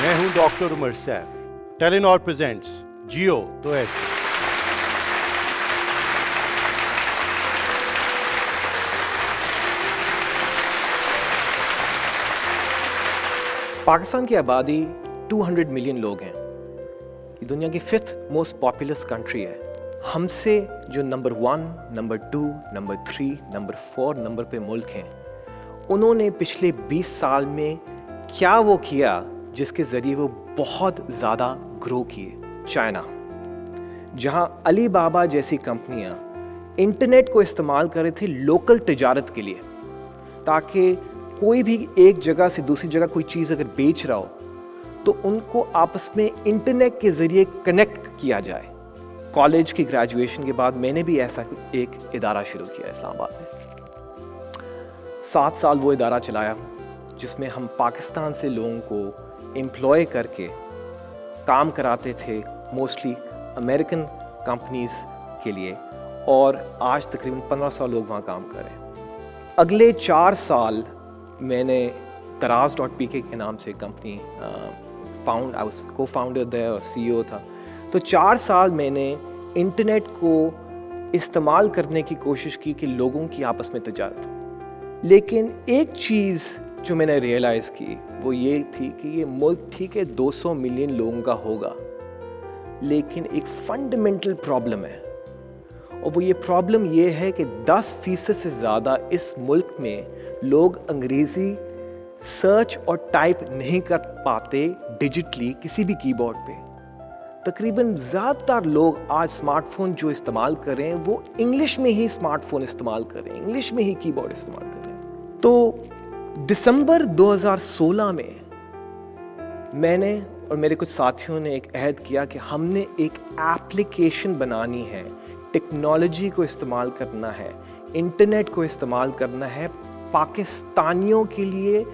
मैं हूं doctor Umar Saif. Telenor presents जियो तो ऐसे। पाकिस्तान की आबादी 200 मिलियन लोग हैं। ये दुनिया की 5th मोस्ट पॉपुलस कंट्री है। हमसे जो number 1, number 2, number 3, number 4 number पे मुल्क हैं, उन्होंने पिछले 20 साल में क्या वो किया जिसके ज़रिए वो बहुत ज़्यादा ग्रो किए। चाइना, जहाँ अली बाबा जैसी कंपनियाँ इंटरनेट को इस्तेमाल कर रही थी लोकल तिजारत के लिए, ताकि कोई भी एक जगह से दूसरी जगह कोई चीज़ अगर बेच रहा हो तो उनको आपस में इंटरनेट के ज़रिए कनेक्ट किया जाए। कॉलेज की ग्रेजुएशन के बाद मैंने भी ऐसा एक इदारा शुरू किया इस्लामाबाद में। 7 साल वो इदारा चलाया, जिसमें हम पाकिस्तान से लोगों को एम्प्लॉय करके काम कराते थे, मोस्टली अमेरिकन कंपनीज के लिए, और आज तकरीबन 1500 लोग वहाँ काम कर रहे हैं। अगले 4 साल मैंने Taraz.pk के नाम से company I was co-founder there और CEO था। तो 4 साल मैंने इंटरनेट को इस्तेमाल करने की कोशिश की कि लोगों की आपस में तिजारत हो। लेकिन एक चीज़ जो मैंने रियलाइज़ की वो ये थी कि ये मुल्क ठीक है 200 मिलियन लोगों का होगा, लेकिन एक फंडामेंटल प्रॉब्लम है, और वो ये प्रॉब्लम ये है कि 10% से ज़्यादा इस मुल्क में लोग अंग्रेज़ी सर्च और टाइप नहीं कर पाते डिजिटली किसी भी कीबोर्ड पे। तकरीबन ज़्यादातर लोग आज स्मार्टफोन जो इस्तेमाल कर रहे हैं वो इंग्लिश में ही स्मार्टफोन इस्तेमाल कर रहे हैं, इंग्लिश में ही कीबोर्ड इस्तेमाल कर रहे हैं। तो दिसंबर 2016 में मैंने और मेरे कुछ साथियों ने एक अहद किया कि हमने एक एप्लीकेशन बनानी है, टेक्नोलॉजी को इस्तेमाल करना है, इंटरनेट को इस्तेमाल करना है पाकिस्तानियों के लिए।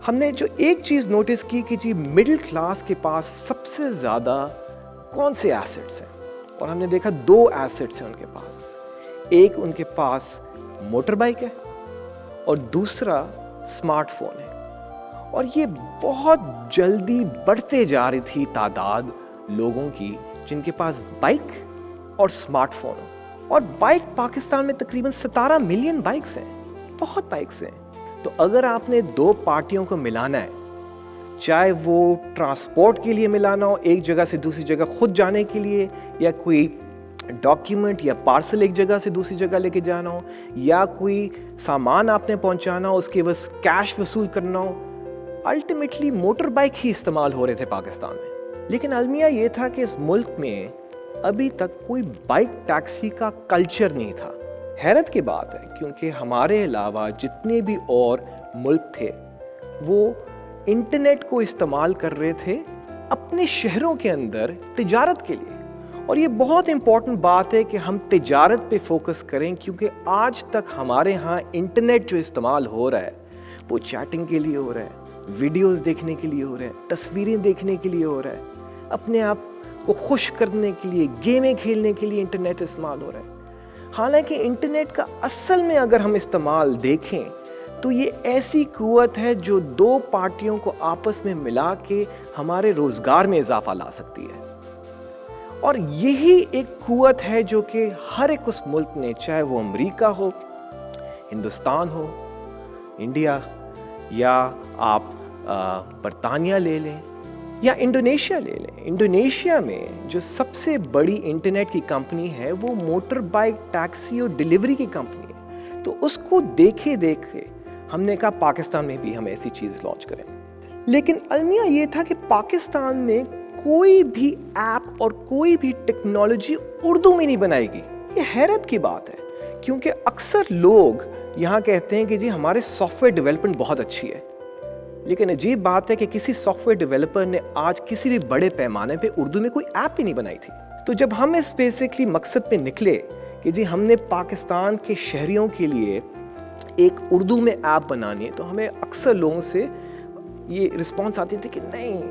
हमने जो एक चीज़ नोटिस की कि जी मिडिल क्लास के पास सबसे ज़्यादा कौन से एसेट्स हैं, और हमने देखा 2 एसेट्स हैं उनके पास। एक उनके पास मोटर बाइक है और दूसरा स्मार्टफोन है, और ये बहुत जल्दी बढ़ते जा रही थी तादाद लोगों की जिनके पास बाइक और स्मार्टफोन हो। और बाइक पाकिस्तान में तकरीबन 17 मिलियन बाइक्स हैं, बहुत बाइक्स हैं। तो अगर आपने 2 पार्टियों को मिलाना है, चाहे वो ट्रांसपोर्ट के लिए मिलाना हो, एक जगह से दूसरी जगह खुद जाने के लिए, या कोई डॉक्यूमेंट या पार्सल एक जगह से दूसरी जगह लेके जाना हो, या कोई सामान आपने पहुंचाना हो, उसके बस कैश वसूल करना हो, अल्टीमेटली मोटर बाइक ही इस्तेमाल हो रहे थे पाकिस्तान में। लेकिन अलमिया ये था कि इस मुल्क में अभी तक कोई बाइक टैक्सी का कल्चर नहीं था। हैरत की बात है, क्योंकि हमारे अलावा जितने भी और मुल्क थे वो इंटरनेट को इस्तेमाल कर रहे थे अपने शहरों के अंदर तिजारत के लिए। और ये बहुत इंपॉर्टेंट बात है कि हम तिजारत पे फोकस करें, क्योंकि आज तक हमारे यहाँ इंटरनेट जो इस्तेमाल हो रहा है वो चैटिंग के लिए हो रहा है, वीडियोस देखने के लिए हो रहा है, तस्वीरें देखने के लिए हो रहा है, अपने आप को खुश करने के लिए, गेमें खेलने के लिए इंटरनेट इस्तेमाल हो रहा है। हालांकि इंटरनेट का असल में अगर हम इस्तेमाल देखें तो ये ऐसी कुव्वत है जो 2 पार्टियों को आपस में मिला के हमारे रोज़गार में इजाफा ला सकती है। और यही एक कुव्वत है जो कि हर एक उस मुल्क ने, चाहे वो अमेरिका हो, हिंदुस्तान हो, इंडिया, या आप बरतानिया ले लें या इंडोनेशिया ले लें। इंडोनेशिया में जो सबसे बड़ी इंटरनेट की कंपनी है वो मोटर बाइक टैक्सी और डिलीवरी की कंपनी है। तो उसको देखे देखे हमने कहा पाकिस्तान में भी हम ऐसी चीज़ लॉन्च करें। लेकिन अलमिया ये था कि पाकिस्तान में कोई भी ऐप और कोई भी टेक्नोलॉजी उर्दू में नहीं बनाएगी। ये हैरत की बात है, क्योंकि अक्सर लोग यहाँ कहते हैं कि जी हमारे सॉफ्टवेयर डेवलपमेंट बहुत अच्छी है, लेकिन अजीब बात है कि किसी सॉफ्टवेयर डेवलपर ने आज किसी भी बड़े पैमाने पे उर्दू में कोई ऐप ही नहीं बनाई थी। तो जब हम इस बेसिकली मकसद पे निकले कि जी हमने पाकिस्तान के शहरियों के लिए एक उर्दू में ऐप बनानी है, तो हमें अक्सर लोगों से ये रिस्पॉन्स आती थी कि नहीं,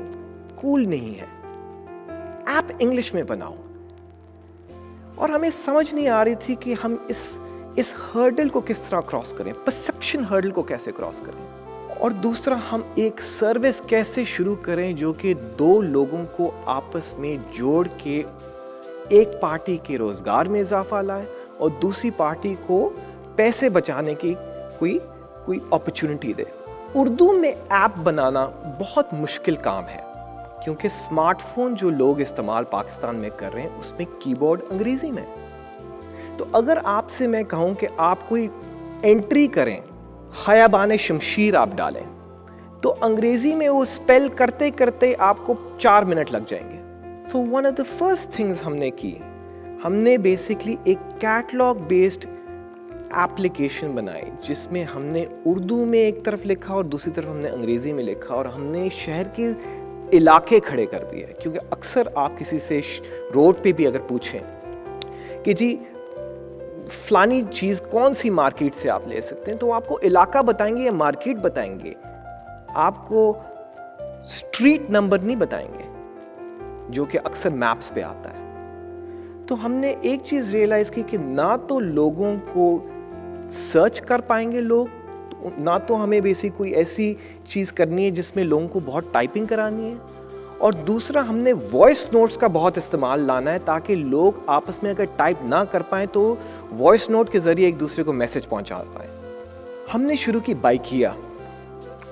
कूल नहीं है, ऐप इंग्लिश में बनाओ। और हमें समझ नहीं आ रही थी कि हम इस हर्डल को किस तरह क्रॉस करें, परसेप्शन हर्डल को कैसे क्रॉस करें। और दूसरा, हम एक सर्विस कैसे शुरू करें जो कि दो लोगों को आपस में जोड़ के एक पार्टी के रोजगार में इजाफा लाए और दूसरी पार्टी को पैसे बचाने की कोई अपॉर्चुनिटी दे। उर्दू में ऐप बनाना बहुत मुश्किल काम है क्योंकि स्मार्टफोन जो लोग इस्तेमाल पाकिस्तान में कर रहे हैं उसमें कीबोर्ड अंग्रेजी में। तो अगर आपसे मैं कहूं कि आप कोई एंट्री करें, खयाबान शमशीर आप डालें, तो अंग्रेजी में वो स्पेल करते करते आपको 4 मिनट लग जाएंगे। So one of the first things हमने की, हमने बेसिकली एक कैटलॉग बेस्ड एप्लीकेशन बनाई जिसमें हमने उर्दू में एक तरफ लिखा और दूसरी तरफ हमने अंग्रेजी में लिखा, और हमने शहर के इलाके खड़े कर दिए। क्योंकि अक्सर आप किसी से रोड पे भी अगर पूछें कि जी फलानी चीज़ कौन सी मार्केट से आप ले सकते हैं, तो आपको इलाका बताएंगे या मार्केट बताएंगे, आपको स्ट्रीट नंबर नहीं बताएंगे जो कि अक्सर मैप्स पे आता है। तो हमने एक चीज़ रियलाइज़ की कि ना तो लोगों को सर्च कर पाएंगे लोग, ना तो हमें बेसिक कोई ऐसी चीज़ करनी है जिसमें लोगों को बहुत टाइपिंग करानी है, और दूसरा हमने वॉइस नोट्स का बहुत इस्तेमाल लाना है ताकि लोग आपस में अगर टाइप ना कर पाएँ तो वॉइस नोट के ज़रिए एक दूसरे को मैसेज पहुंचा पाएँ। हमने शुरू की बाइकिया,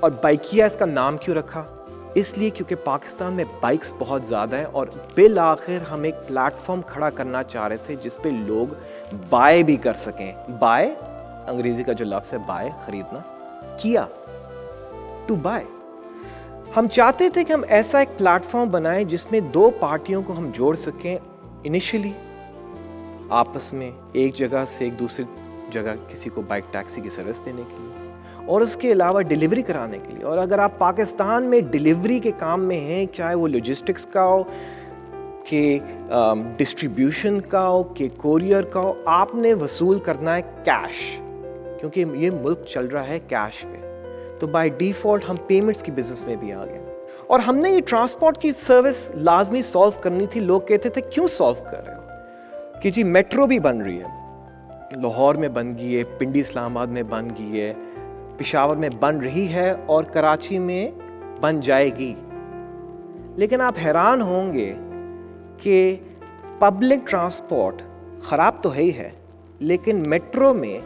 और बाइकिया इसका नाम क्यों रखा? इसलिए क्योंकि पाकिस्तान में बाइक्स बहुत ज़्यादा हैं और बिल आखिर हम एक प्लेटफॉर्म खड़ा करना चाह रहे थे जिस पे लोग बाय भी कर सकें। बाय अंग्रेजी का जो लफ्ज़ है बाय, खरीदना, किया, टू बाय। हम चाहते थे कि हम ऐसा एक प्लेटफॉर्म बनाएं जिसमें दो पार्टियों को हम जोड़ सकें, इनिशियली आपस में एक जगह से एक दूसरी जगह किसी को बाइक टैक्सी की सर्विस देने के लिए, और उसके अलावा डिलीवरी कराने के लिए। और अगर आप पाकिस्तान में डिलीवरी के काम में हैं, चाहे वो लॉजिस्टिक्स का हो, कि डिस्ट्रीब्यूशन का हो, कि कोरियर का हो, आपने वसूल करना है कैश, क्योंकि ये मुल्क चल रहा है कैश पे। तो बाय डिफ़ॉल्ट हम पेमेंट्स की बिजनेस में भी आ गए, और हमने ये ट्रांसपोर्ट की सर्विस लाजमी सॉल्व करनी थी। लोग कहते थे क्यों सॉल्व कर रहे हो, कि जी मेट्रो भी बन रही है, लाहौर में बन गई है, पिंडी इस्लामाबाद में बन गई है, पेशावर में बन रही है और कराची में बन जाएगी। लेकिन आप हैरान होंगे कि पब्लिक ट्रांसपोर्ट ख़राब तो है ही है, लेकिन मेट्रो में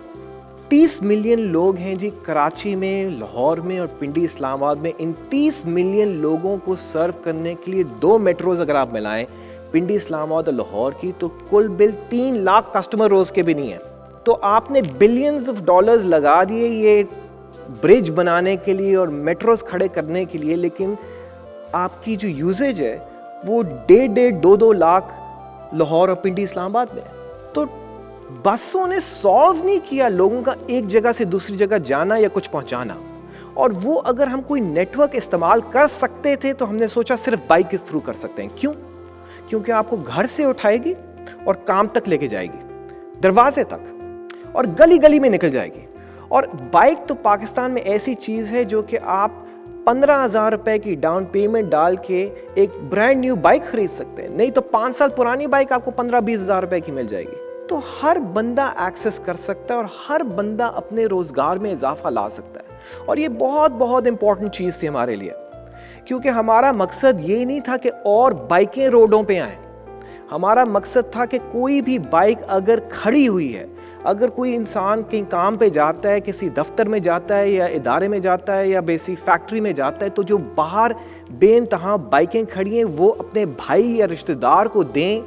30 मिलियन लोग हैं जी, कराची में, लाहौर में और पिंडी इस्लामाबाद में। इन 30 मिलियन लोगों को सर्व करने के लिए 2 मेट्रोज अगर आप मिलाएं, पिंडी इस्लामाबाद और लाहौर की, तो कुल बिल 3 लाख कस्टमर रोज के भी नहीं है। तो आपने बिलियंस ऑफ डॉलर्स लगा दिए ये ब्रिज बनाने के लिए और मेट्रोज खड़े करने के लिए, लेकिन आपकी जो यूजेज है वो 1.5-2 लाख लाहौर और पिंडी इस्लामाबाद में। तो बसों ने सॉल्व नहीं किया लोगों का एक जगह से दूसरी जगह जाना या कुछ पहुंचाना। और वो अगर हम कोई नेटवर्क इस्तेमाल कर सकते थे तो हमने सोचा सिर्फ बाइक के थ्रू कर सकते हैं। क्यों? क्योंकि आपको घर से उठाएगी और काम तक लेके जाएगी, दरवाजे तक, और गली गली में निकल जाएगी। और बाइक तो पाकिस्तान में ऐसी चीज़ है जो कि आप 15,000 रुपए की डाउन पेमेंट डाल के एक ब्रांड न्यू बाइक खरीद सकते हैं, नहीं तो 5 साल पुरानी बाइक आपको 15-20 हज़ार रुपए की मिल जाएगी। तो हर बंदा एक्सेस कर सकता है और हर बंदा अपने रोजगार में इजाफा ला सकता है। और ये बहुत बहुत इंपॉर्टेंट चीज़ थी हमारे लिए, क्योंकि हमारा मकसद ये नहीं था कि और बाइकें रोडों पे आएँ। हमारा मकसद था कि कोई भी बाइक अगर खड़ी हुई है, अगर कोई इंसान कहीं काम पे जाता है, किसी दफ्तर में जाता है या इदारे में जाता है या बेसिक फैक्ट्री में जाता है, तो जो बाहर बेइंतहा बाइकें खड़ी हैं वो अपने भाई या रिश्तेदार को दें,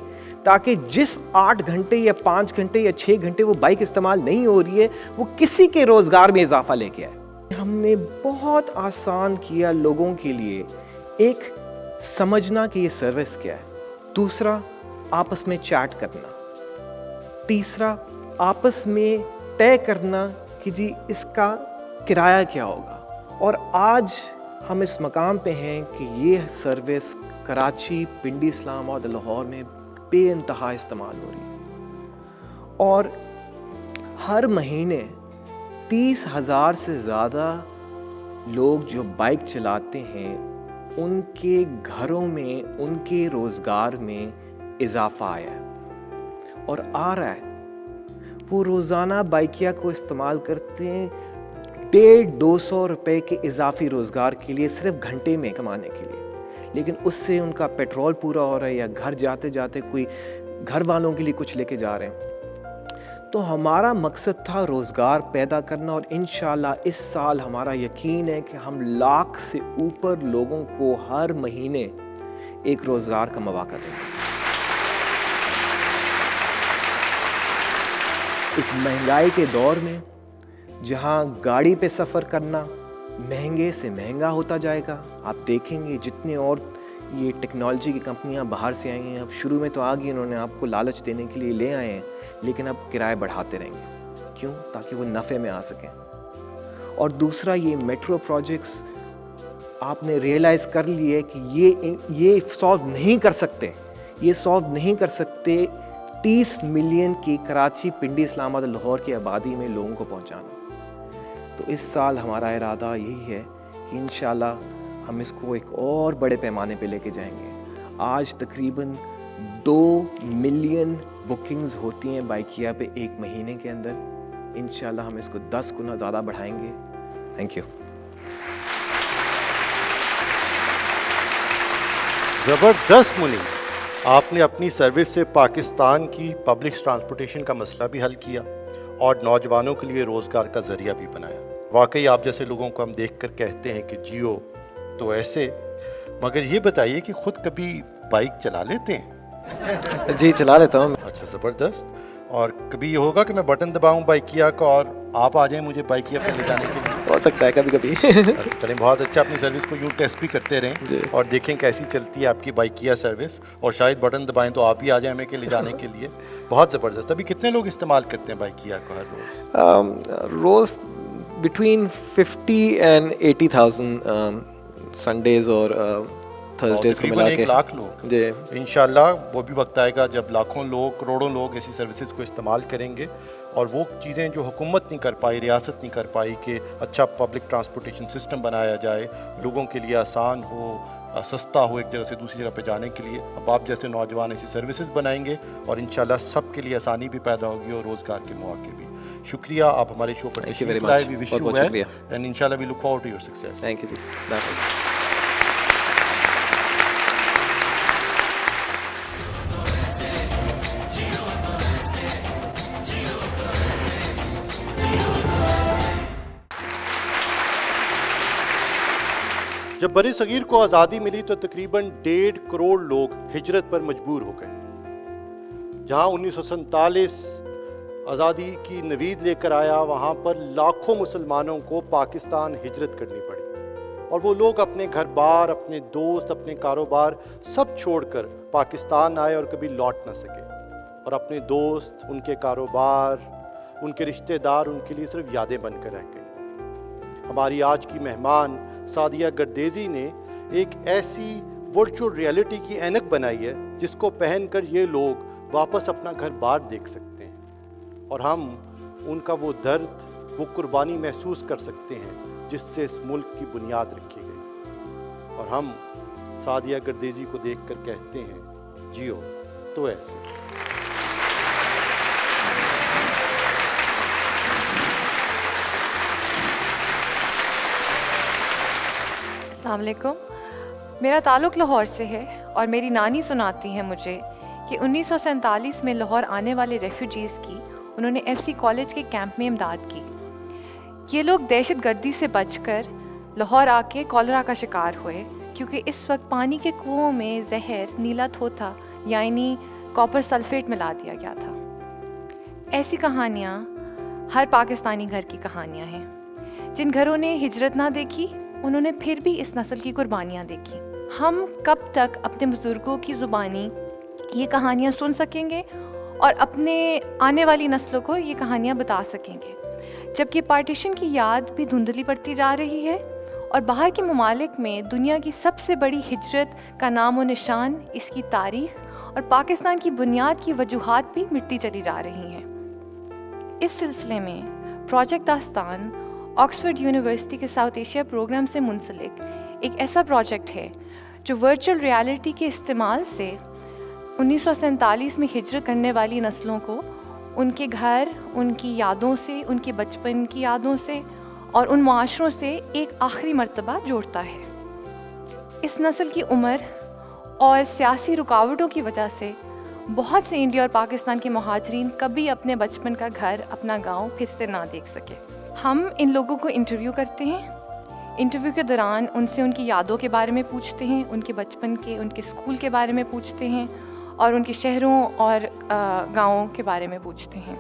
ताकि जिस 8 घंटे या 5 घंटे या 6 घंटे वो बाइक इस्तेमाल नहीं हो रही है, वो किसी के रोजगार में इजाफा लेके आए। हमने बहुत आसान किया लोगों के लिए एक समझना कि ये सर्विस क्या है, दूसरा आपस में चैट करना, तीसरा आपस में तय करना कि जी इसका किराया क्या होगा। और आज हम इस मकाम पे हैं कि ये सर्विस कराची, पिंडी इस्लामाबाद और लाहौर में बेइंतहा इस्तेमाल हो रही है। और हर महीने 30,000 से ज़्यादा लोग जो बाइक चलाते हैं, उनके घरों में, उनके रोज़गार में इजाफा आया है और आ रहा है। वो रोज़ाना बाइकिया को इस्तेमाल करते हैं, 150-200 रुपए के इजाफी रोज़गार के लिए, सिर्फ घंटे में कमाने के लिए, लेकिन उससे उनका पेट्रोल पूरा हो रहा है या घर जाते जाते कोई घर वालों के लिए कुछ लेके जा रहे हैं। तो हमारा मकसद था रोज़गार पैदा करना, और इंशाल्लाह इस साल हमारा यकीन है कि हम 1 लाख से ऊपर लोगों को हर महीने एक रोज़गार का मौका देंगे। इस महंगाई के दौर में जहां गाड़ी पे सफ़र करना महंगे से महंगा होता जाएगा, आप देखेंगे जितने और ये टेक्नोलॉजी की कंपनियां बाहर से आई हैं, अब शुरू में तो आ गई, उन्होंने आपको लालच देने के लिए ले आए हैं, लेकिन अब किराए बढ़ाते रहेंगे। क्यों? ताकि वो नफ़े में आ सकें। और दूसरा, ये मेट्रो प्रोजेक्ट्स आपने रियलाइज़ कर लिए कि ये सॉल्व नहीं कर सकते, ये सॉल्व नहीं कर सकते 30 मिलियन की कराची, पिंडी, इस्लामाबाद, लाहौर की आबादी में लोगों को पहुंचाना। तो इस साल हमारा इरादा यही है कि इंशाल्लाह हम इसको एक और बड़े पैमाने पे लेके जाएंगे। आज तकरीबन 2 मिलियन बुकिंग्स होती हैं बाइकिया पे एक महीने के अंदर। इंशाल्लाह हम इसको 10 गुना ज़्यादा बढ़ाएंगे। Thank you. ज़बरदस्त मुनीम, आपने अपनी सर्विस से पाकिस्तान की पब्लिक ट्रांसपोर्टेशन का मसला भी हल किया और नौजवानों के लिए रोज़गार का ज़रिया भी बनाया। वाकई आप जैसे लोगों को हम देख कर कहते हैं कि जियो तो ऐसे। मगर ये बताइए कि खुद कभी बाइक चला लेते हैं? जी, चला लेता हूँ। अच्छा, ज़बरदस्त। और कभी ये होगा कि मैं बटन दबाऊं बाइकिया का और आप आ जाएं मुझे बाइकिया पर ले जाने के लिए? हो सकता है कभी कभी। चलें, बहुत अच्छा। अपनी सर्विस को यूँ टेस्ट भी करते रहें और देखें कैसी चलती है आपकी बाइकिया सर्विस, और शायद बटन दबाएं तो आप भी आ जाएं हमें के ले जाने के लिए। बहुत ज़बरदस्त। अभी कितने लोग इस्तेमाल करते हैं बाइकिया को हर रोज़? रोज़ बिटवीन 50 and 80,000 संडेज और थर्सडेज को मिला के 1 लाख लोग। जी, इंशाल्लाह वो भी वक्त आएगा जब लाखों लोग, करोड़ों लोग ऐसी सर्विसेज को इस्तेमाल करेंगे, और वो चीज़ें जो हुकूमत नहीं कर पाई, रियासत नहीं कर पाई, कि अच्छा पब्लिक ट्रांसपोर्टेशन सिस्टम बनाया जाए, लोगों के लिए आसान हो, सस्ता हो एक जगह से दूसरी जगह पे जाने के लिए। अब आप जैसे नौजवान ऐसी सर्विसेज बनाएंगे और इंशाल्लाह सबके लिए आसानी भी पैदा होगी और रोज़गार के मौके भी। शुक्रिया, आप हमारे शो पर तशरीफ लाए। We wish you well and इंशाल्लाह we look forward to your success. Thank you ji. जब बरे सगीर को आज़ादी मिली तो तकरीबन 1.5 करोड़ लोग हिजरत पर मजबूर हो गए। जहां 1947 आज़ादी की नवीद लेकर आया, वहां पर लाखों मुसलमानों को पाकिस्तान हिजरत करनी पड़ी, और वो लोग अपने घर बार, अपने दोस्त, अपने कारोबार सब छोड़कर पाकिस्तान आए और कभी लौट ना सके। और अपने दोस्त, उनके कारोबार, उनके रिश्तेदार उनके लिए सिर्फ यादें बनकर रह गई। हमारी आज की मेहमान सादिया गर्देजी ने एक ऐसी वर्चुअल रियलिटी की ऐनक बनाई है जिसको पहनकर ये लोग वापस अपना घर बार देख सकते हैं, और हम उनका वो दर्द, वो कुर्बानी महसूस कर सकते हैं जिससे इस मुल्क की बुनियाद रखी गई। और हम सादिया गर्देजी को देखकर कहते हैं, जियो तो ऐसे। अस्सलाम वालेकुम। मेरा ताल्लुक़ लाहौर से है और मेरी नानी सुनाती हैं मुझे कि 1947 में लाहौर आने वाले रेफ्यूजीज़ की उन्होंने FC कॉलेज के कैंप में इमदाद की। ये लोग दहशत गर्दी से बचकर लाहौर आके कॉलरा का शिकार हुए, क्योंकि इस वक्त पानी के कुओं में जहर नीला थोथा यानी कॉपर सल्फेट मिला दिया गया था। ऐसी कहानियाँ हर पाकिस्तानी घर की कहानियाँ हैं। जिन घरों ने हिजरत ना देखी उन्होंने फिर भी इस नस्ल की कुर्बानियाँ देखी। हम कब तक अपने बुजुर्गों की ज़ुबानी ये कहानियाँ सुन सकेंगे और अपने आने वाली नस्लों को ये कहानियाँ बता सकेंगे, जबकि पार्टीशन की याद भी धुंधली पड़ती जा रही है और बाहर के ममालिक में दुनिया की सबसे बड़ी हिजरत का नाम व निशान, इसकी तारीख़ और पाकिस्तान की बुनियाद की वजूहात भी मिटती चली जा रही हैं। इस सिलसिले में प्रोजेक्ट दास्तान ऑक्सफोर्ड यूनिवर्सिटी के साउथ एशिया प्रोग्राम से मुंसलिक एक ऐसा प्रोजेक्ट है जो वर्चुअल रियलिटी के इस्तेमाल से 1947 में हिजरत करने वाली नस्लों को उनके घर, उनकी यादों से, उनके बचपन की यादों से और उन माशरों से एक आखिरी मर्तबा जोड़ता है। इस नस्ल की उम्र और सियासी रुकावटों की वजह से बहुत से इंडिया और पाकिस्तान के महाजरीन कभी अपने बचपन का घर, अपना गांव फिर से ना देख सके। हम इन लोगों को इंटरव्यू करते हैं। इंटरव्यू के दौरान उनसे उनकी यादों के बारे में पूछते हैं, उनके बचपन के, उनके स्कूल के बारे में पूछते हैं और उनके शहरों और गाँवों के बारे में पूछते हैं।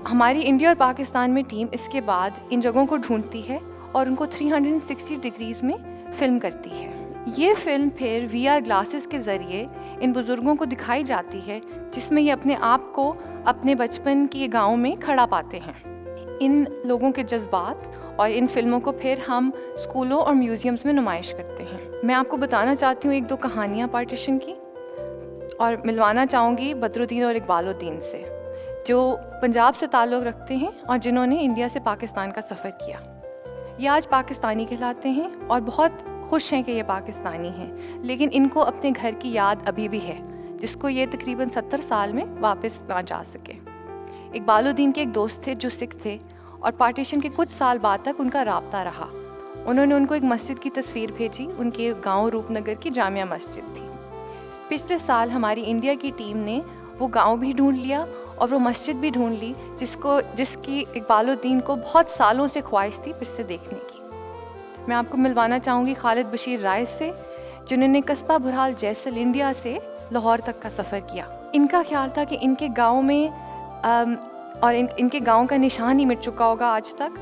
हमारी इंडिया और पाकिस्तान में टीम इसके बाद इन जगहों को ढूंढती है और उनको 360 डिग्रीज़ में फ़िल्म करती है। ये फ़िल्म फिर VR ग्लासेस के ज़रिए इन बुज़ुर्गों को दिखाई जाती है, जिसमें ये अपने आप को अपने बचपन के गाँव में खड़ा पाते हैं। इन लोगों के जज्बात और इन फिल्मों को फिर हम स्कूलों और म्यूज़ियम्स में नुमाइश करते हैं। मैं आपको बताना चाहती हूँ एक दो कहानियाँ पार्टीशन की, और मिलवाना चाहूँगी बदरुद्दीन और इकबालुद्दीन से, जो पंजाब से ताल्लुक़ रखते हैं और जिन्होंने इंडिया से पाकिस्तान का सफ़र किया। ये आज पाकिस्तानी कहलाते हैं और बहुत खुश हैं कि ये पाकिस्तानी हैं, लेकिन इनको अपने घर की याद अभी भी है, जिसको ये तकरीबन 70 साल में वापस ना जा सके। इकबालुद्दीन के एक दोस्त थे जो सिख थे और पार्टीशन के कुछ साल बाद तक उनका राब्ता रहा। उन्होंने उनको एक मस्जिद की तस्वीर भेजी, उनके गांव रूपनगर की जामिया मस्जिद थी। पिछले साल हमारी इंडिया की टीम ने वो गांव भी ढूंढ लिया और वो मस्जिद भी ढूंढ ली जिसकी इकबालुद्दीन को बहुत सालों से ख्वाहिश थी फिर से देखने की। मैं आपको मिलवाना चाहूँगी खालिद बशीर राय से, जिन्होंने कस्बा बुरहाल जैसल इंडिया से लाहौर तक का सफ़र किया। इनका ख्याल था कि इनके गांव में इनके गांव का निशान ही मिट चुका होगा आज तक,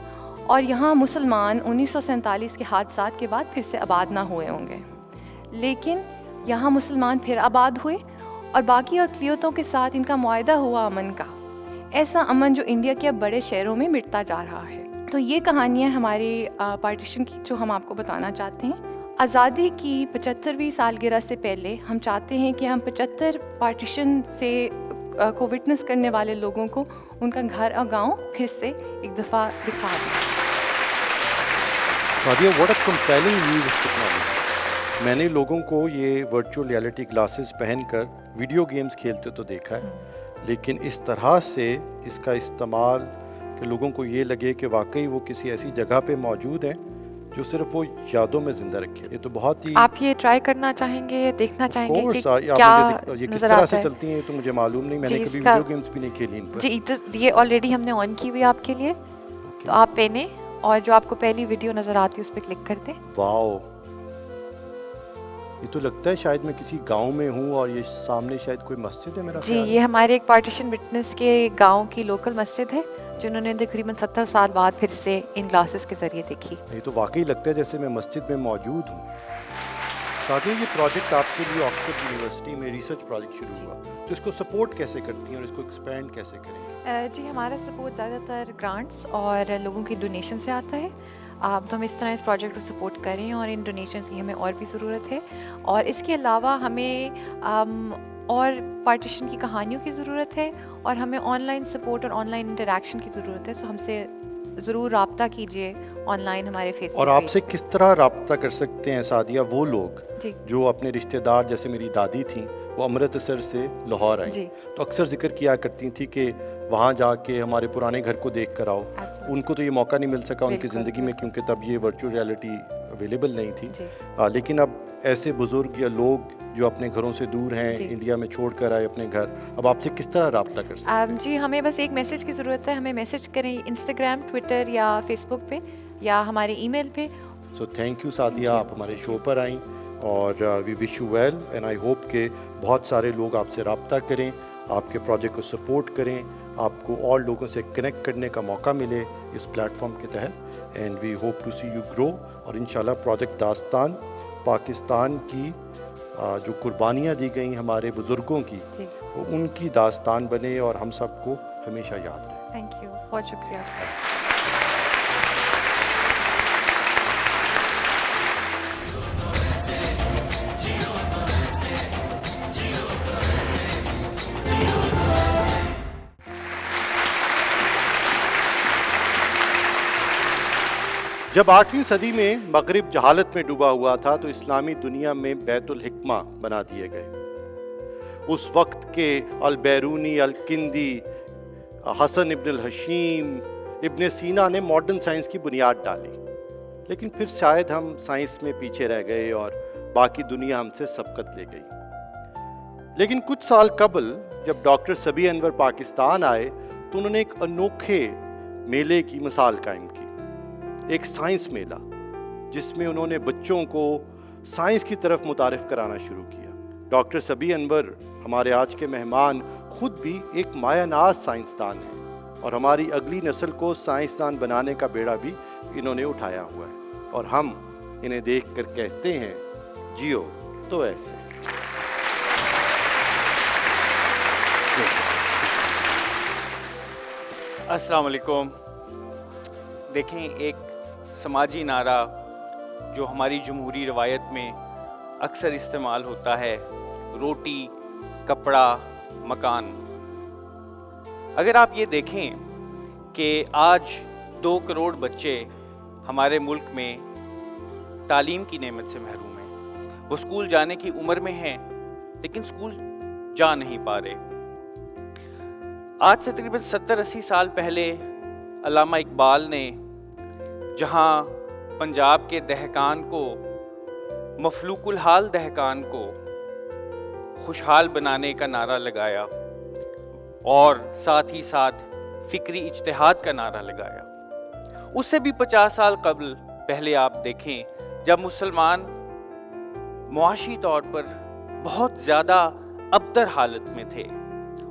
और यहाँ मुसलमान 1947 के हादसात के बाद फिर से आबाद ना हुए होंगे। लेकिन यहाँ मुसलमान फिर आबाद हुए और बाकी अक़लियतों के साथ इनका मुआहदा हुआ अमन का, ऐसा अमन जो इंडिया के अब बड़े शहरों में मिटता जा रहा है। तो ये कहानियाँ हमारे पार्टीशन की जो हम आपको बताना चाहते हैं। आज़ादी की 75वीं सालगिरह से पहले हम चाहते हैं कि हम 75 पार्टीशन से को विटनेस करने वाले लोगों को उनका घर और गांव फिर से एक दफ़ा दिखा दें। Sadia, what a compelling use of technology. मैंने लोगों को ये वर्चुअल रियलिटी ग्लासेस पहनकर वीडियो गेम्स खेलते तो देखा है, लेकिन इस तरह से इसका इस्तेमाल कि लोगों को ये लगे कि वाकई वो किसी ऐसी जगह पे मौजूद हैं जो सिर्फ वो यादों में जिंदा रखे, ये तो बहुत ही। आप ये ट्राई करना चाहेंगे, देखना चाहेंगे कि क्या ये किस तरह से चलती हैं, तो मुझे मालूम नहीं, मैंने कभी वीडियो गेम्स भी नहीं खेली इन पर। जी, तो ये ऑलरेडी हमने ऑन की हुई आपके लिए, तो आप पहने और जो आपको पहली वीडियो नजर आती है उस पर क्लिक कर दें। वाओ, ये तो लगता है शायद मैं किसी गांव में हूँ और ये सामने शायद कोई मस्जिद है मेरा। जी, ये हमारे एक पार्टीशन विटनेस के गांव की लोकल मस्जिद है, जिन्होंने तकरीबन 70 साल बाद फिर से इन ग्लासेस के जरिए देखी। ये तो वाकई लगता है जैसे मैं मस्जिद में मौजूद हूँ। साथ ही ये प्रोजेक्ट आपके लिए ऑक्सफोर्ड यूनिवर्सिटी में रिसर्च प्रोजेक्ट शुरू हुआ, तो इसको सपोर्ट कैसे करती हैं और इसको एक्सपेंड कैसे करेंगे? जी, हमारा सपोर्ट ज़्यादातर ग्रांट्स और लोगों की डोनेशन से आता है। तो हम इस तरह इस प्रोजेक्ट को सपोर्ट करें और इन डोनेशंस की हमें और भी ज़रूरत है, और इसके अलावा हमें और पार्टीशन की कहानियों की ज़रूरत है और हमें ऑनलाइन सपोर्ट और ऑनलाइन इंटरेक्शन की ज़रूरत है। तो हमसे ज़रूर रब्ता कीजिए ऑनलाइन हमारे फेसबुक। और आपसे किस तरह रब्ता कर सकते हैं सादिया वो लोग जो अपने रिश्तेदार, जैसे मेरी दादी थी वो अमृतसर से लाहौर आई, तो अक्सर जिक्र किया करती थी कि वहाँ जाके हमारे पुराने घर को देख कर आओ। उनको तो ये मौका नहीं मिल सका उनकी ज़िंदगी में, क्योंकि तब ये वर्चुअल रियलिटी अवेलेबल नहीं थी। लेकिन अब ऐसे बुज़ुर्ग या लोग जो अपने घरों से दूर हैं, इंडिया में छोड़ कर आए अपने घर, अब आपसे किस तरह रब्ता कर सकते हैं? जी, हमें बस एक मैसेज की ज़रूरत है। हमें मैसेज करें इंस्टाग्राम, ट्विटर या फेसबुक पे या हमारे ईमेल पे। सो थैंक यू सादिया, आप हमारे शो पर आईं और we wish you well and I hope के बहुत सारे लोग आपसे रब्ता करें, आपके प्रोजेक्ट को सपोर्ट करें, आपको और लोगों से कनेक्ट करने का मौका मिले इस प्लेटफॉर्म के तहत, and we hope to see you grow. और इंशाल्लाह प्रोजेक्ट दास्तान पाकिस्तान की जो कुर्बानियाँ दी गई हमारे बुज़ुर्गों की, वो उनकी दास्तान बने और हम सबको हमेशा याद रहे। थैंक यू, बहुत शुक्रिया। जब 8वीं सदी में मगरिब जहालत में डूबा हुआ था तो इस्लामी दुनिया में बैतुल हिकमा बना दिए गए। उस वक्त के अल बैरूनी, अल किंदी, हसन इब्न अल हशीम, इब्ने सीना ने मॉडर्न साइंस की बुनियाद डाली, लेकिन फिर शायद हम साइंस में पीछे रह गए और बाकी दुनिया हमसे सबकत ले गई। लेकिन कुछ साल कबल जब डॉक्टर सबी अनवर पाकिस्तान आए तो उन्होंने एक अनोखे मेले की मिसाल कायम की, एक साइंस मेला, जिसमें उन्होंने बच्चों को साइंस की तरफ मुतारिफ कराना शुरू किया। डॉक्टर सबी अनवर, हमारे आज के मेहमान, खुद भी एक मायानाज साइंसदान हैं और हमारी अगली नस्ल को साइंसदान बनाने का बेड़ा भी इन्होंने उठाया हुआ है और हम इन्हें देखकर कहते हैं, जियो तो ऐसे। अस्सलाम वालेकुम। देखें, एक समाजी नारा जो हमारी जमहूरी रवायत में अक्सर इस्तेमाल होता है, रोटी कपड़ा मकान। अगर आप ये देखें कि आज 2 करोड़ बच्चे हमारे मुल्क में तालीम की नेमत से महरूम हैं। वो स्कूल जाने की उम्र में हैं लेकिन स्कूल जा नहीं पा रहे। आज से तकरीबन 70-80 साल पहले अल्लामा इकबाल ने जहां पंजाब के दहकान को, मफलूकुल हाल दहकान को खुशहाल बनाने का नारा लगाया और साथ ही साथ फिक्री इज्तिहाद का नारा लगाया, उससे भी 50 साल कबल पहले आप देखें जब मुसलमान मुआशी तौर पर बहुत ज़्यादा अबतर हालत में थे,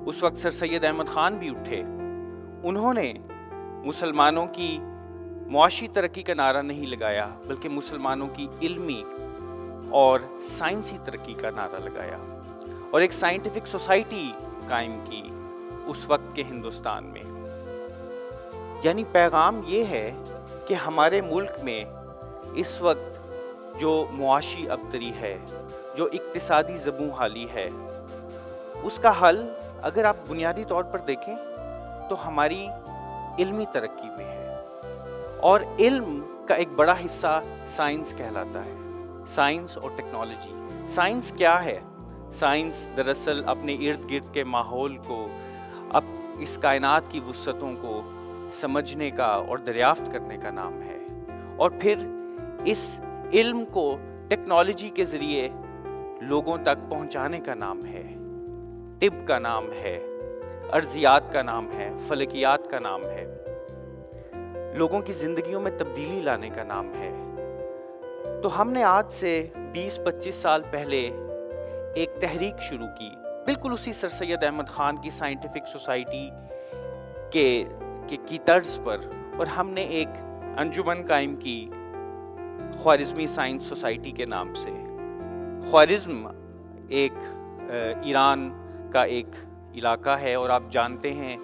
उस वक्त सर सैयद अहमद ख़ान भी उठे। उन्होंने मुसलमानों की मुआशी तरक्की का नारा नहीं लगाया बल्कि मुसलमानों की इल्मी और साइंसी तरक्की का नारा लगाया और एक साइंटिफिक सोसाइटी कायम की उस वक्त के हिंदुस्तान में। यानी पैगाम ये है कि हमारे मुल्क में इस वक्त जो मुआशी अबतरी है, जो इक्तिसादी ज़बूं हाली है, उसका हल अगर आप बुनियादी तौर पर देखें तो हमारी इल्मी तरक्की में है और इल्म का एक बड़ा हिस्सा साइंस कहलाता है। साइंस और टेक्नोलॉजी। साइंस क्या है? साइंस दरअसल अपने इर्द गिर्द के माहौल को, अब इस कायनात की वुसअतों को समझने का और दरियाफ्त करने का नाम है और फिर इस इल्म को टेक्नोलॉजी के ज़रिए लोगों तक पहुंचाने का नाम है। तिब का नाम है, अर्जियात का नाम है, फलकियात का नाम है, लोगों की ज़िंदगियों में तब्दीली लाने का नाम है। तो हमने आज से 20-25 साल पहले एक तहरीक शुरू की, बिल्कुल उसी सर सैयद अहमद ख़ान की साइंटिफिक सोसाइटी की तर्ज पर, और हमने एक अंजुमन कायम की ख्वारिज़मी साइंस सोसाइटी के नाम से। ख्वारिज़्म एक ईरान का एक इलाका है और आप जानते हैं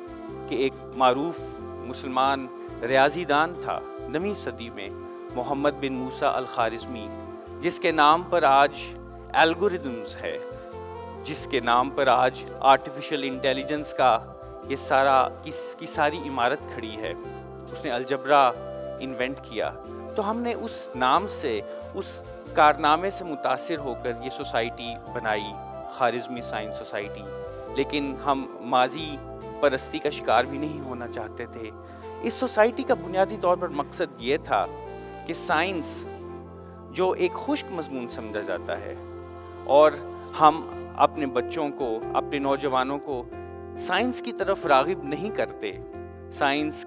कि एक मारूफ मुसलमान रियाजीदान था 9वीं सदी में, मोहम्मद बिन मूसा अल ख़ारिज़मी, जिसके नाम पर आज एल्गोरिदम्स है, जिसके नाम पर आज आर्टिफिशियल इंटेलिजेंस का ये की सारी इमारत खड़ी है। उसने अलजबरा इन्वेंट किया। तो हमने उस नाम से, उस कारनामे से मुतासिर होकर ये सोसाइटी बनाई, ख़ारिज़मी साइंस सोसाइटी। लेकिन हम माजी परस्ती का शिकार भी नहीं होना चाहते थे। इस सोसाइटी का बुनियादी तौर पर मकसद ये था कि साइंस जो एक खुश्क मजमून समझा जाता है और हम अपने बच्चों को, अपने नौजवानों को साइंस की तरफ राग़िब नहीं करते, साइंस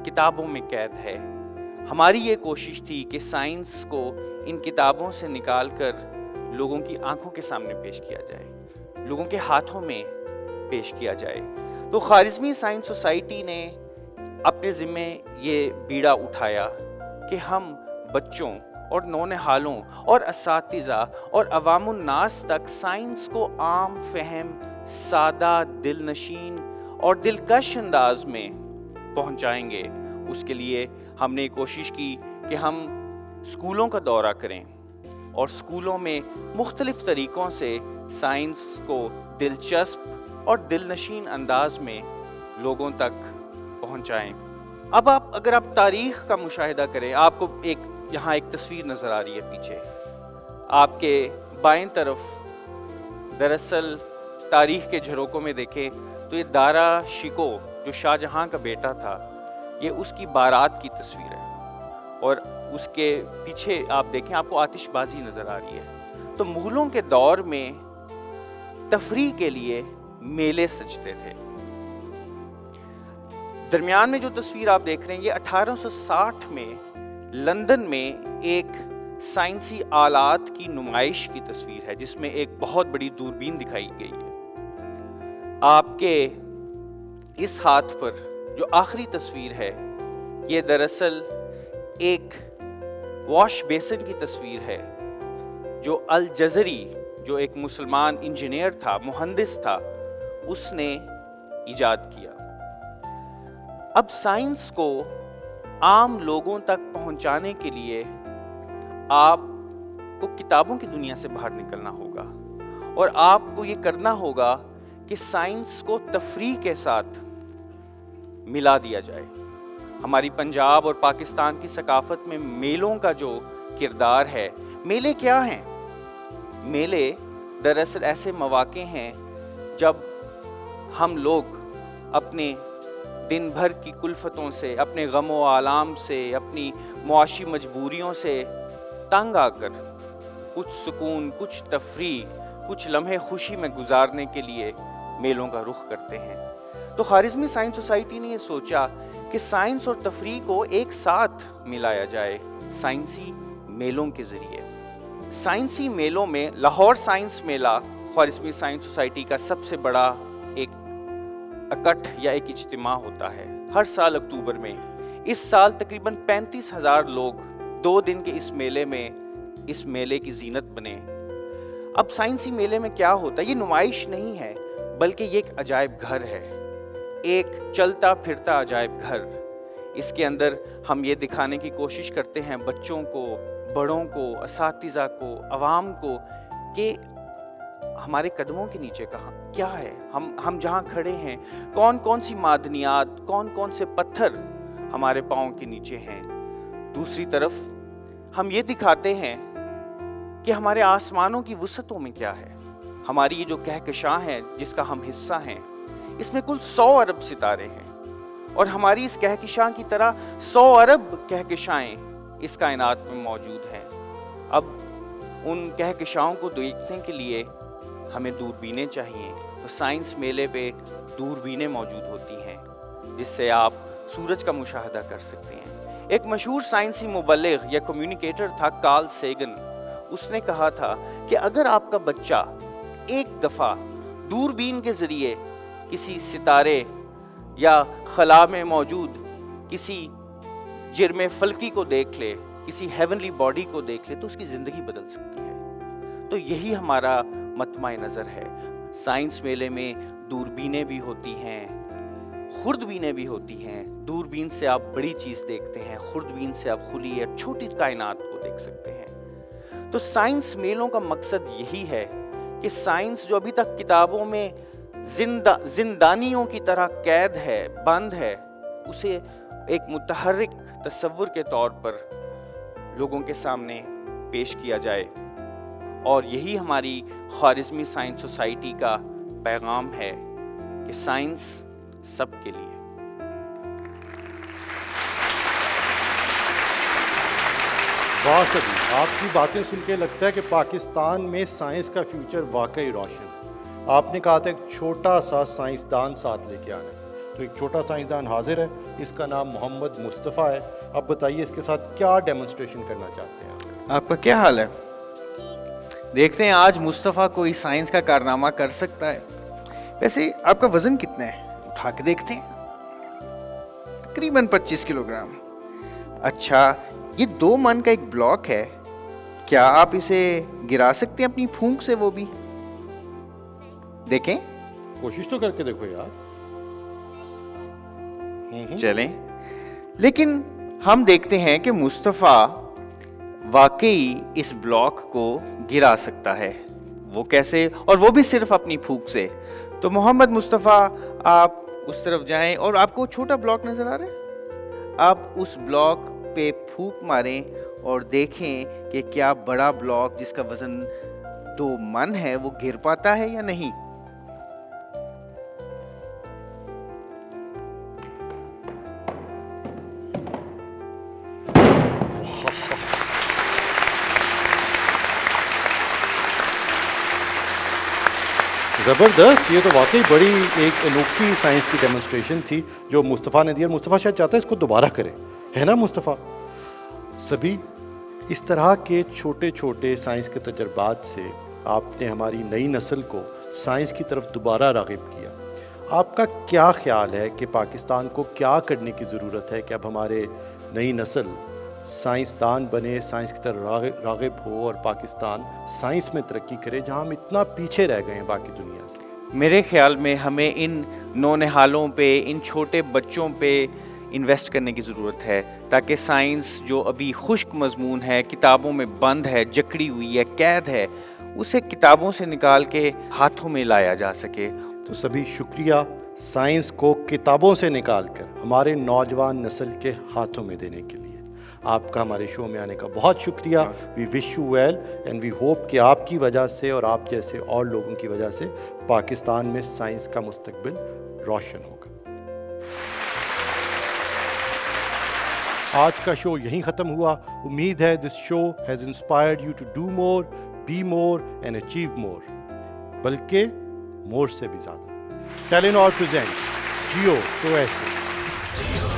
किताबों में कैद है। हमारी ये कोशिश थी कि साइंस को इन किताबों से निकाल कर लोगों की आंखों के सामने पेश किया जाए, लोगों के हाथों में पेश किया जाए। तो ख़ारिज़मी साइंस सोसाइटी ने अपने ज़िम्मे ये बीड़ा उठाया कि हम बच्चों और नौनिहालों और असातिज़ा और अवामुन्नास तक साइंस को आम फहम, सादा, दिलनशीन और दिलकश अंदाज में पहुंचाएंगे। उसके लिए हमने कोशिश की कि हम स्कूलों का दौरा करें और स्कूलों में मुख्तलिफ तरीक़ों से साइंस को दिलचस्प और दिलनशीन अंदाज में लोगों तक पहुंचाएं। अब अगर आप तारीख़ का मुशाहिदा करें, आपको यहाँ एक तस्वीर नज़र आ रही है पीछे आपके बाएं तरफ। दरअसल तारीख़ के झरोकों में देखें तो ये दारा शिको जो शाहजहां का बेटा था, ये उसकी बारात की तस्वीर है और उसके पीछे आप देखें आपको आतिशबाजी नजर आ रही है। तो मुगलों के दौर में तफरीह के लिए मेले सजते थे। दरमियान में जो तस्वीर आप देख रहे हैं ये 1860 में लंदन में एक साइंसी आलात की नुमाइश की तस्वीर है जिसमें एक बहुत बड़ी दूरबीन दिखाई गई है। आपके इस हाथ पर जो आखिरी तस्वीर है ये दरअसल एक वॉश बेसिन की तस्वीर है जो अल जज़री, जो एक मुसलमान इंजीनियर था, मुहंदिस था, उसने इजाद किया। अब साइंस को आम लोगों तक पहुंचाने के लिए आपको किताबों की दुनिया से बाहर निकलना होगा और आपको ये करना होगा कि साइंस को तफरीह के साथ मिला दिया जाए। हमारी पंजाब और पाकिस्तान की सकाफत में मेलों का जो किरदार है, मेले क्या हैं? मेले दरअसल ऐसे मौके हैं जब हम लोग अपने दिन भर की कुल्फतों से, अपने गमो आलाम से, अपनी मुआशी मजबूरियों से तंग आकर कुछ सुकून, कुछ तफरीह, कुछ लम्हे खुशी में गुजारने के लिए मेलों का रुख करते हैं। तो ख्वारिज़मी साइंस सोसाइटी ने ये सोचा कि साइंस और तफरीह को एक साथ मिलाया जाए साइंसी मेलों के ज़रिए। साइंसी मेलों में लाहौर साइंस मेला ख्वारिज़मी साइंस सोसाइटी का सबसे बड़ा एक इकट्ठ या एक इज्तिमा होता है हर साल अक्टूबर में। इस साल तकरीबन 35,000 लोग 2 दिन के इस मेले की जीनत बने। अब साइंसी मेले में क्या होता है? ये नुमाइश नहीं है बल्कि ये एक अजायब घर है, एक चलता फिरता अजायब घर। इसके अंदर हम ये दिखाने की कोशिश करते हैं बच्चों को, बड़ों को, असातिज़ा को, अवाम को कि हमारे कदमों के नीचे कहाँ क्या है, हम जहाँ खड़े हैं कौन कौन सी मादनियात, कौन कौन से पत्थर हमारे पाँव के नीचे हैं। दूसरी तरफ हम ये दिखाते हैं कि हमारे आसमानों की वुसअतों में क्या है। हमारी ये जो कहकशां है जिसका हम हिस्सा हैं, इसमें कुल 100 अरब सितारे हैं और हमारी इस कहकशां की तरह 100 अरब कहकशाएं इस कायनात में मौजूद हैं। अब उन कहकशाओं को देखने के लिए हमें दूरबीनें चाहिए। तो साइंस मेले पे दूरबीनें मौजूद होती हैं जिससे आप सूरज का मुशाहदा कर सकते हैं। एक मशहूर साइंसी मुबल्लिग या कम्युनिकेटर था कार्ल सेगन। उसने कहा था कि अगर आपका बच्चा एक दफ़ा दूरबीन के ज़रिए किसी सितारे या खला में मौजूद किसी जिर्म फल्की को देख ले, किसी हेवनली बॉडी को देख ले, तो उसकी ज़िंदगी बदल सकती है। तो यही हमारा मतमा नज़र है। साइंस मेले में दूरबीनें भी होती हैं, खुर्दबीनें भी होती हैं। दूरबीन से आप बड़ी चीज़ देखते हैं, खुर्दबीन से आप खुली या छोटी कायनात को देख सकते हैं। तो साइंस मेलों का मकसद यही है कि साइंस जो अभी तक किताबों में जिंदानियों की तरह कैद है, बंद है, उसे एक मुतहर्रिक तस्वुर के तौर पर लोगों के सामने पेश किया जाए। और यही हमारी ख्वारिज़मी साइंस सोसाइटी का पैगाम है कि साइंस सबके लिए। बहुत सही। आपकी बातें सुन के लगता है कि पाकिस्तान में साइंस का फ्यूचर वाकई रोशन है। आपने कहा था एक छोटा सा साइंसदान साथ लेके आना है, तो एक छोटा साइंसदान हाजिर है, इसका नाम मोहम्मद मुस्तफ़ा है। अब बताइए इसके साथ क्या डेमोन्स्ट्रेशन करना चाहते हैं? आपका क्या हाल है? देखते हैं आज मुस्तफ़ा कोई साइंस का कारनामा कर सकता है। वैसे आपका वजन कितना है? उठा के देखते हैं। तकरीबन 25 किलोग्राम। अच्छा, ये 2 मन का एक ब्लॉक है, क्या आप इसे गिरा सकते हैं अपनी फूंक से? वो भी देखें, कोशिश तो करके देखो यार। चलें, लेकिन हम देखते हैं कि मुस्तफ़ा वाकई इस ब्लॉक को गिरा सकता है। वो कैसे? और वो भी सिर्फ अपनी फूंक से। तो मोहम्मद मुस्तफ़ा, आप उस तरफ जाएं और आपको छोटा ब्लॉक नजर आ रहा है, आप उस ब्लॉक पे फूंक मारें और देखें कि क्या बड़ा ब्लॉक जिसका वजन 2 मन है वो गिर पाता है या नहीं। ज़बरदस्त, ये तो वाकई बड़ी एक अनोखी साइंस की डेमोन्स्ट्रेशन थी जो मुस्तफ़ा ने दिया। मुस्तफ़ा शायद चाहता है इसको दोबारा करें, है ना मुस्तफ़ा? सभी इस तरह के छोटे छोटे साइंस के तजर्बात से आपने हमारी नई नस्ल को साइंस की तरफ दोबारा राग़िब किया। आपका क्या ख्याल है कि पाकिस्तान को क्या करने की ज़रूरत है कि अब हमारे नई नस्ल साइंसदान बने, साइंस की तरफ राग़िब हो और पाकिस्तान साइंस में तरक्की करे जहां हम इतना पीछे रह गए हैं बाकी दुनिया से? मेरे ख्याल में हमें इन नौनिहालों पे, इन छोटे बच्चों पे इन्वेस्ट करने की ज़रूरत है ताकि साइंस जो अभी खुश्क मज़मून है, किताबों में बंद है, जकड़ी हुई है, कैद है, उसे किताबों से निकाल के हाथों में लाया जा सके। तो सभी शुक्रिया साइंस को किताबों से निकाल कर हमारे नौजवान नस्ल के हाथों में देने के लिए। आपका हमारे शो में आने का बहुत शुक्रिया। We wish you well and we hope कि आपकी वजह से और आप जैसे और लोगों की वजह से पाकिस्तान में साइंस का मुस्तकबिल रोशन होगा। आज का शो यहीं ख़त्म हुआ। उम्मीद है this show has inspired you to do more, be more and achieve more, बल्कि मोर से भी ज़्यादा। टेलीनॉर प्रेजेंट्स जियो तो ऐसे।